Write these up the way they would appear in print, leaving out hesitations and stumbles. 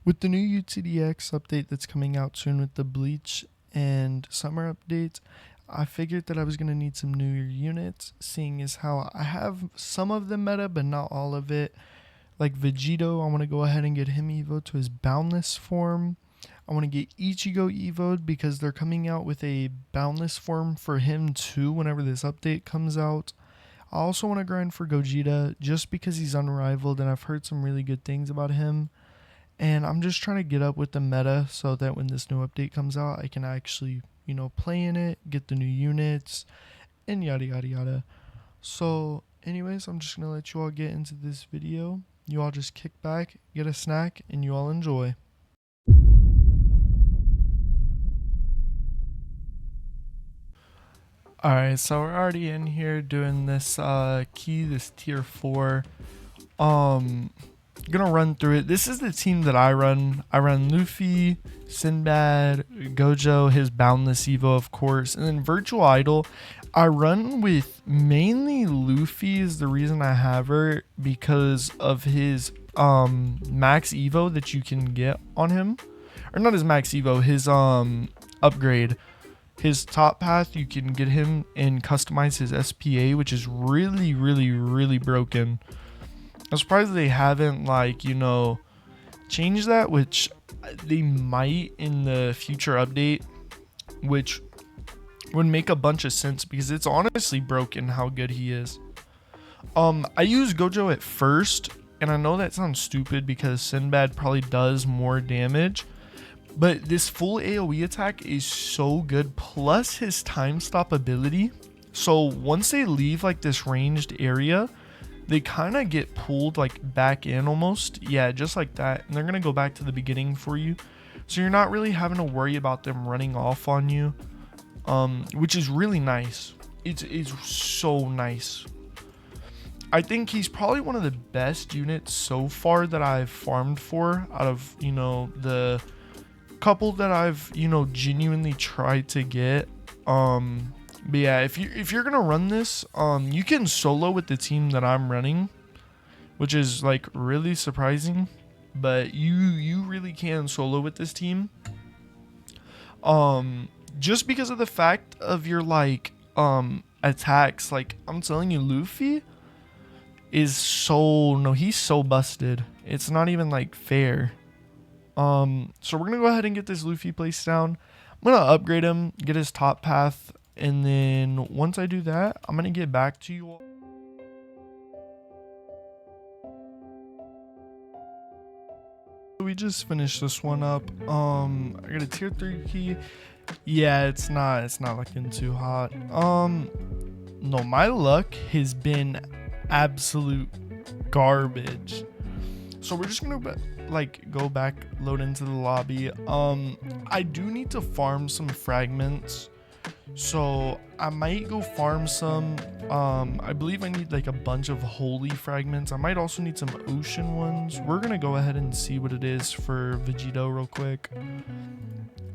With the new UTDX update that's coming out soon with the Bleach and Summer updates, I figured that I was going to need some newer units, seeing as how I have some of the meta, but not all of it. Like Vegito, I want to go ahead and get him evoed to his Boundless form. I want to get Ichigo evoed because they're coming out with a Boundless form for him too whenever this update comes out. I also want to grind for Gogeta just because he's unrivaled and I've heard some really good things about him. And I'm just trying to get up with the meta so that when this new update comes out, I can actually, play in it, get the new units, and yada yada yada. So anyways, I'm just going to let you all get into this video. You all just kick back, get a snack, and you all enjoy. Alright, so we're already in here doing this this tier 4. Gonna run through it. This is the team that I run. I run Luffy, Sinbad, Gojo, his Boundless Evo, of course, and then Virtual Idol. I run with mainly Luffy is the reason I have her because of his max Evo that you can get on him. Or not his max Evo, his upgrade. His top path, you can get him and customize his SPA, which is really, really, really broken. I'm surprised they haven't changed that, which they might in the future update, which would make a bunch of sense because it's honestly broken how good he is. I use Gojo at first, and I know that sounds stupid because Sinbad probably does more damage, but this full AoE attack is so good, plus his time stop ability. So once they leave this ranged area, they kind of get pulled back in almost. Yeah, just like that. And they're going to go back to the beginning for you. So you're not really having to worry about them running off on you, which is really nice. It's so nice. I think he's probably one of the best units so far that I've farmed for out of, the couple that I've, genuinely tried to get. But yeah, if you're gonna run this, you can solo with the team that I'm running, which is really surprising. But you really can solo with this team. Just because of the fact of your attacks. I'm telling you, Luffy is he's so busted. It's not even fair. So we're gonna go ahead and get this Luffy placed down. I'm gonna upgrade him, get his top path. And then once I do that, I'm going to get back to you all. We just finished this one up. I got a tier 3 key. Yeah, it's not looking too hot. No, my luck has been absolute garbage. So we're just going to go back, load into the lobby. I do need to farm some fragments. So I might go farm some. I believe I need a bunch of holy fragments. I might also need some ocean ones. We're gonna go ahead and see what it is for Vegito real quick.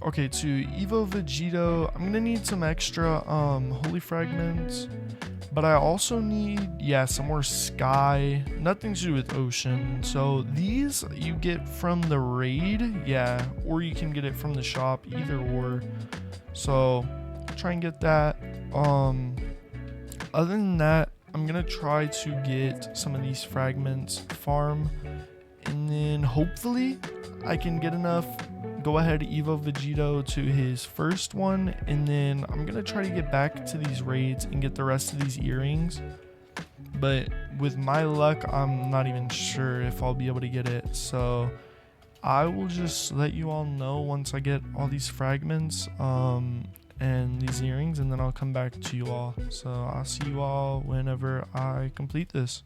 Okay, to Evo Vegito, I'm gonna need some extra holy fragments, but I also need some more sky. Nothing to do with ocean. So these you get from the raid, or you can get it from the shop, either or. So try and get that. Other than that, I'm gonna try to get some of these fragments farm, and then hopefully I can get enough. Go ahead, Evo Vegito to his first one, and then I'm gonna try to get back to these raids and get the rest of these earrings. But with my luck, I'm not even sure if I'll be able to get it. So I will just let you all know once I get all these fragments and these earrings, and then I'll come back to you all. So I'll see you all whenever I complete this.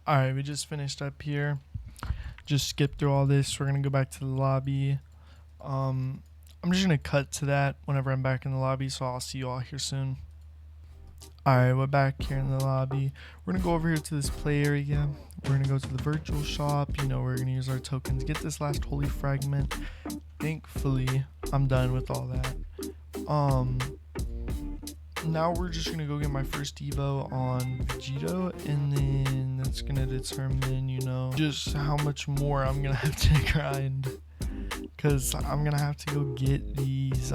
Alright, we just finished up here. Just skip through all this. We're gonna go back to the lobby. I'm just gonna cut to that whenever I'm back in the lobby, so I'll see you all here soon. Alright, we're back here in the lobby. We're gonna go over here to this play area. We're gonna go to the virtual shop. We're gonna use our tokens, get this last holy fragment. Thankfully, I'm done with all that. now we're just gonna go get my first Evo on Vegito, and then that's gonna determine, you know, just how much more I'm gonna have to grind, because I'm gonna have to go get these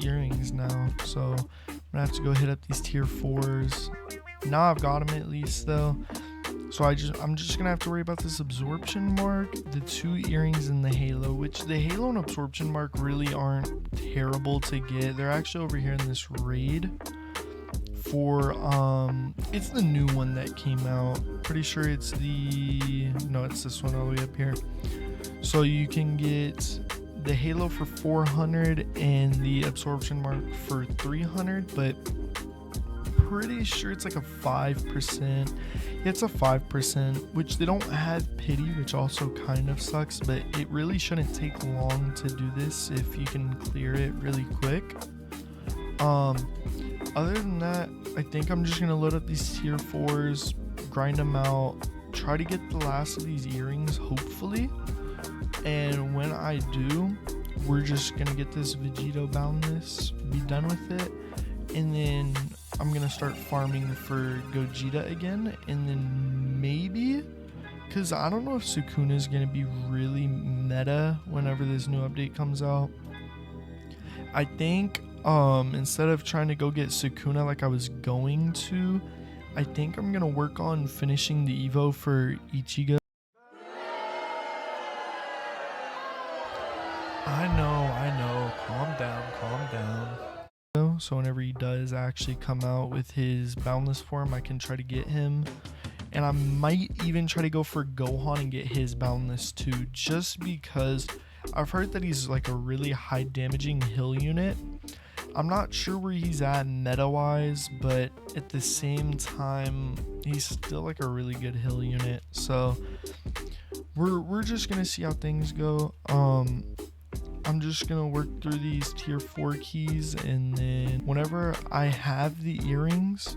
earrings now. So I'm gonna have to go hit up these tier 4s. Now I've got them at least though. So I'm just gonna have to worry about this absorption mark, the 2 earrings, and the halo, which the halo and absorption mark really aren't terrible to get. They're actually over here in this raid for it's the new one that came out. Pretty sure it's it's this one all the way up here. So you can get the halo for 400 and the absorption mark for 300, but pretty sure it's like a 5%. It's a 5%, which they don't have pity, which also kind of sucks, but it really shouldn't take long to do this if you can clear it really quick. Other than that, I think I'm just gonna load up these tier 4s, grind them out, try to get the last of these earrings hopefully, and when I do, we're just gonna get this Vegito boundless, be done with it, and then I'm gonna start farming for Gogeta again, and then maybe, because I don't know if Sukuna is gonna be really meta whenever this new update comes out. I think instead of trying to go get Sukuna like I was going to, I think I'm gonna work on finishing the Evo for Ichigo. I know, calm down. So whenever he does actually come out with his boundless form, I can try to get him, and I might even try to go for Gohan and get his boundless too, just because I've heard that he's like a really high damaging hill unit. I'm not sure where he's at meta wise, but at the same time he's still like a really good hill unit. So we're just gonna see how things go. I'm just gonna work through these tier 4 keys, and then whenever I have the earrings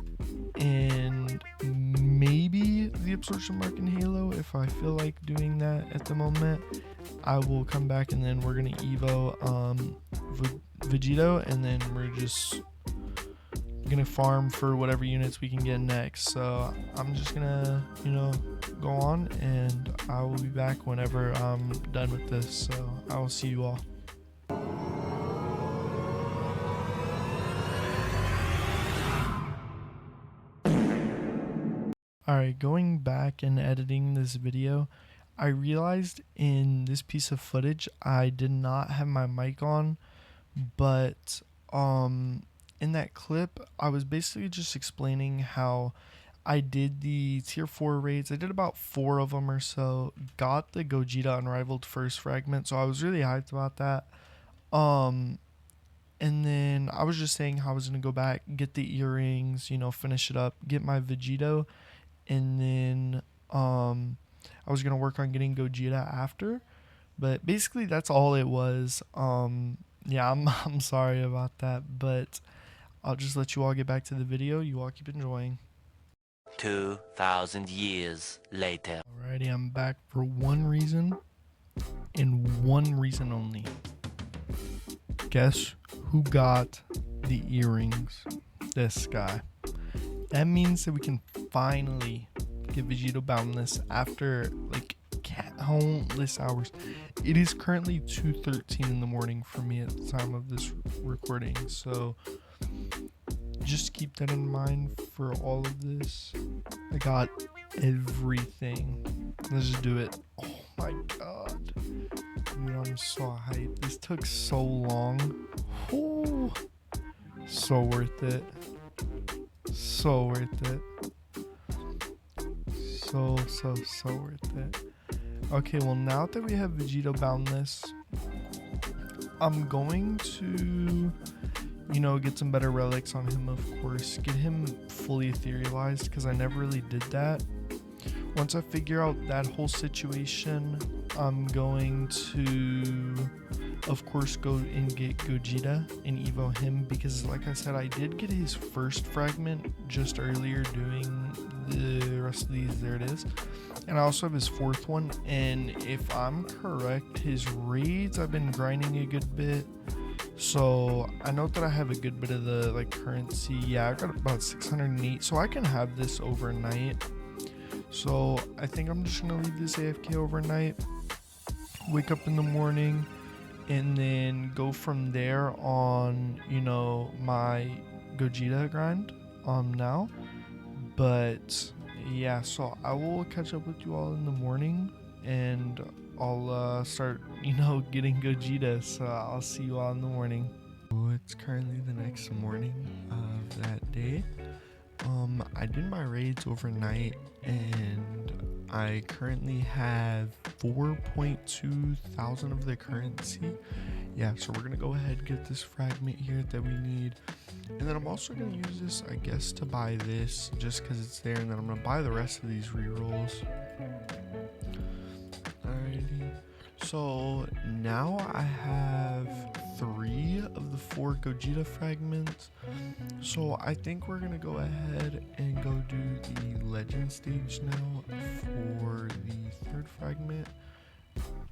and maybe the absorption mark in Halo, if I feel like doing that at the moment, I will come back, and then we're gonna Evo Vegito, and then we're just gonna farm for whatever units we can get next. So I'm just gonna, go on, and I will be back whenever I'm done with this. So I will see you all. Alright, going back and editing this video, I realized in this piece of footage I did not have my mic on, but in that clip I was basically just explaining how I did the tier 4 raids. I did about 4 of them or so, got the Gogeta Unrivaled first fragment, so I was really hyped about that. And then I was just saying how I was going to go back, get the earrings, finish it up, get my Vegito, and then I was going to work on getting Gogeta after. But basically that's all it was. Yeah, I'm sorry about that, but I'll just let you all get back to the video. You all keep enjoying. 2,000 years later. Alrighty, I'm back for one reason, and one reason only. Guess who got the earrings? This guy. That means that we can finally get Vegito boundless after like countless hours. It is currently 2:13 in the morning for me at the time of this recording, so just keep that in mind for all of this. I got everything. Let's just do it. Oh my god. Dude, I'm so hyped. This took so long. Oh, so worth it. So worth it. So worth it. Okay, well, now that we have Vegito boundless, I'm going to, get some better relics on him, of course. Get him fully etherealized, because I never really did that. Once I figure out that whole situation, I'm going to, of course, go and get Gogeta and Evo him, because like I said, I did get his first fragment just earlier doing the rest of these. There it is. And I also have his fourth one, and if I'm correct, his raids I've been grinding a good bit, So I know that I have a good bit of the like currency. Yeah, I got about 608, so I can have this overnight. So I think I'm just gonna leave this AFK overnight, wake up in the morning, and then go from there on, you know, my Gogeta grind now. But yeah, so I will catch up with you all in the morning, and I'll start, you know, getting Gogeta. So I'll see you all in the morning. So it's currently the next morning of that day. I did my raids overnight, and I currently have 4.2 thousand of the currency. Yeah, so we're gonna go ahead and get this fragment here that we need, and then I'm also gonna use this, I guess, to buy this just because it's there, and then I'm gonna buy the rest of these rerolls. Alrighty, so now I have 3 of the 4 Gogeta fragments, so I think we're gonna go ahead and go do the legend stage now for the 3rd fragment.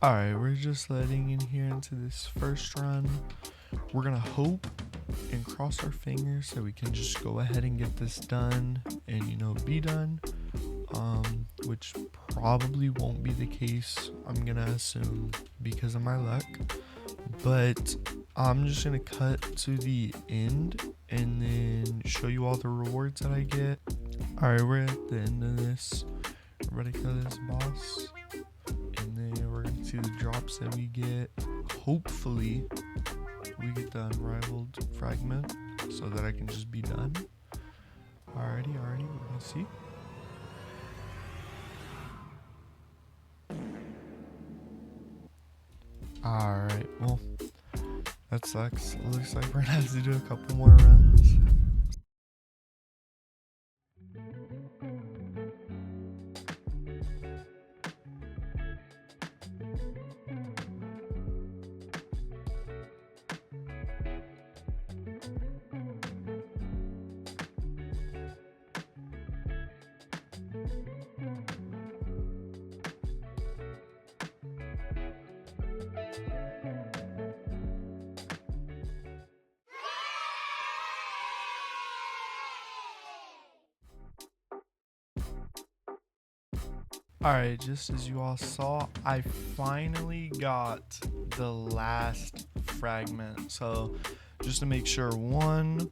Alright, we're just letting in here into this first run. We're gonna hope and cross our fingers so we can just go ahead and get this done and, you know, be done. Which probably won't be the case, I'm gonna assume, because of my luck. But I'm just gonna cut to the end and then show you all the rewards that I get. Alright, we're at the end of this. Everybody kill this boss. And then we're gonna see the drops that we get. Hopefully we get the unrivaled fragment so that I can just be done. Alrighty, we're gonna see. Alright, well, that sucks. It looks like we're gonna have to do a couple more runs. Alright, just as you all saw, I finally got the last fragment. So just to make sure, 1,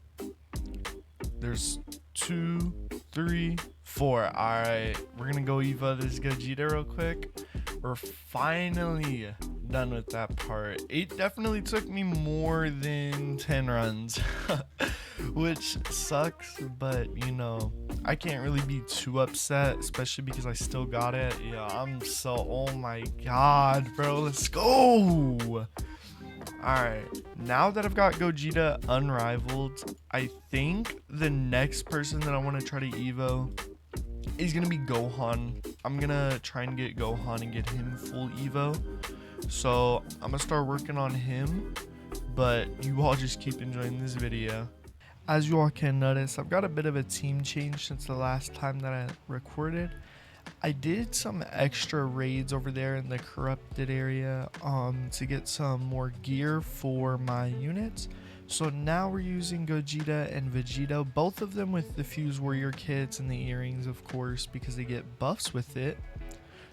there's 2, 3, 4. Alright, we're gonna go Evo this Gogeta real quick. We're finally done with that part. It definitely took me more than 10 runs, which sucks, but you know, I can't really be too upset, especially because I still got it. Yeah, oh my god, bro, let's go. Alright, now that I've got Gogeta unrivaled, I think the next person that I want to try to Evo is going to be Gohan. I'm going to try and get Gohan and get him full Evo. So I'm going to start working on him, but you all just keep enjoying this video. As you all can notice, I've got a bit of a team change since the last time that I recorded. I did some extra raids over there in the corrupted area to get some more gear for my units. So now we're using Gogeta and Vegeta, both of them with the Fuse Warrior kits and the earrings, of course, because they get buffs with it.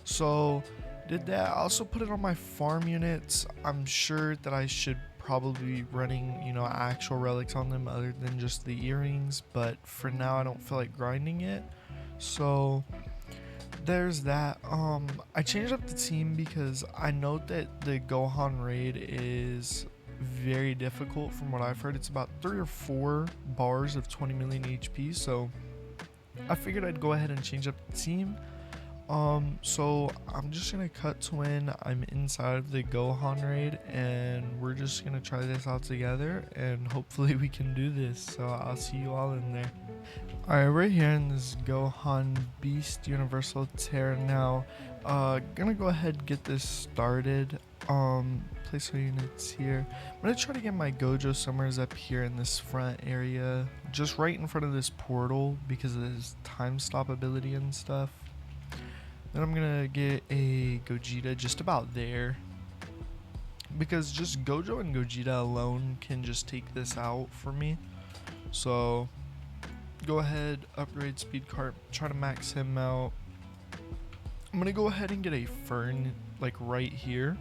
So did that. I also put it on my farm units. I'm sure that I should probably be running, you know, actual relics on them other than just the earrings, but for now I don't feel like grinding it. So there's that. I changed up the team because I know that the Gohan raid is very difficult. From what I've heard, it's about 3 or 4 bars of 20 million HP, so I figured I'd go ahead and change up the team. So I'm just gonna cut to when I'm inside of the Gohan raid, and we're just gonna try this out together, and hopefully we can do this. So I'll see you all in there. Alright, we're here in this Gohan Beast Universal Terra now. Gonna go ahead and get this started. Place our units here. I'm gonna try to get my Gojo Summers up here in this front area, just right in front of this portal because of this time stop ability and stuff. Then I'm gonna get a Gogeta just about there. because just Gojo and Gogeta alone can just take this out for me. So go ahead, upgrade speed cart, try to max him out. I'm gonna go ahead and get a Fern like right here,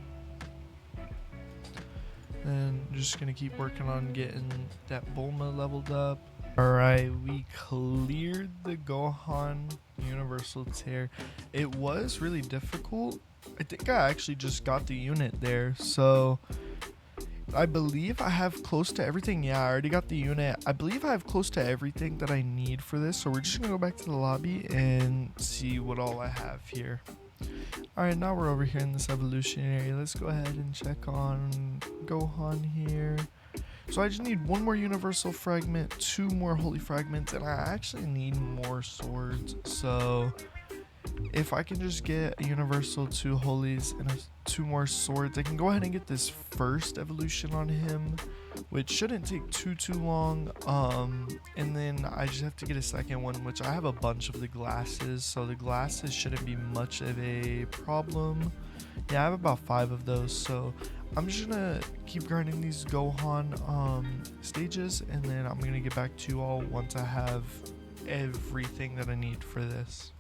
and just gonna keep working on getting that Bulma leveled up. Alright, we cleared the Gohan Universal Tear. It was really difficult. I think I actually just got the unit there, so I believe I have close to everything. Yeah, I already got the unit. I believe I have close to everything that I need for this, so we're just gonna go back to the lobby and see what all I have here. Alright, now we're over here in this evolutionary. Let's go ahead and check on Gohan here. So I just need one more universal fragment, 2 more holy fragments, and I actually need more swords. So if I can just get a universal, 2 holies, and 2 more swords, I can go ahead and get this first evolution on him, which shouldn't take too long. And then I just have to get a second one, which I have a bunch of the glasses, so the glasses shouldn't be much of a problem. Yeah, I have about 5 of those, so I'm just gonna keep grinding these Gohan stages, and then I'm gonna get back to you all once I have everything that I need for this.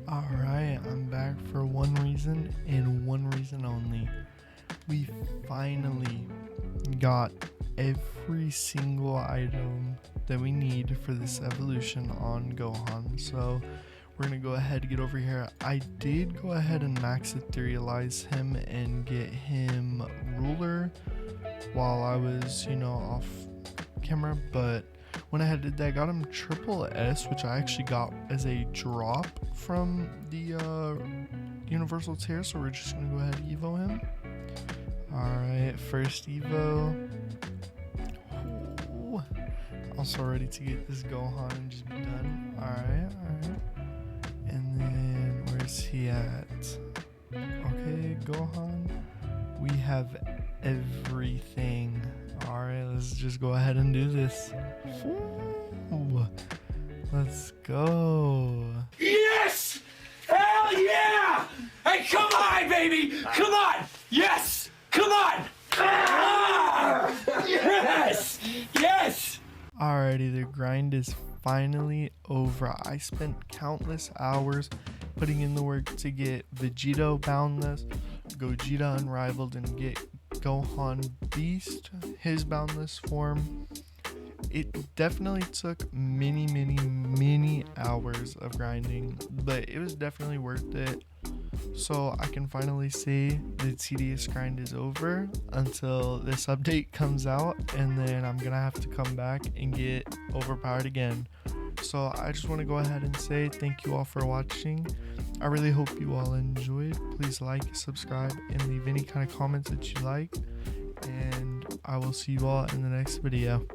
Alright, I'm back for one reason and one reason only. We finally got every single item that we need for this evolution on Gohan. So we're gonna go ahead and get over here. I did go ahead and max etherealize him and get him ruler while I was, off camera, but when I did that, I got him triple S, which I actually got as a drop from the Universal Tear, so we're just gonna go ahead and Evo him. Alright, first Evo. Ooh. Also ready to get this Gohan and just be done. Alright. And then where's he at? Okay, Gohan. We have everything. Alright, let's just go ahead and do this. Ooh, let's go. Yes! Hell yeah! Hey, come on, baby! Come on! Yes! Come on! Ah! Yes! Yes! Alrighty, the grind is finally over. I spent countless hours putting in the work to get Vegito boundless, Gogeta unrivaled, and get Gohan Beast, his boundless form. It definitely took many hours of grinding, but it was definitely worth it. So I can finally say the tedious grind is over until this update comes out, and then I'm gonna have to come back and get overpowered again. So I just want to go ahead and say thank you all for watching. I really hope you all enjoyed. Please like, subscribe, and leave any kind of comments that you like, and I will see you all in the next video.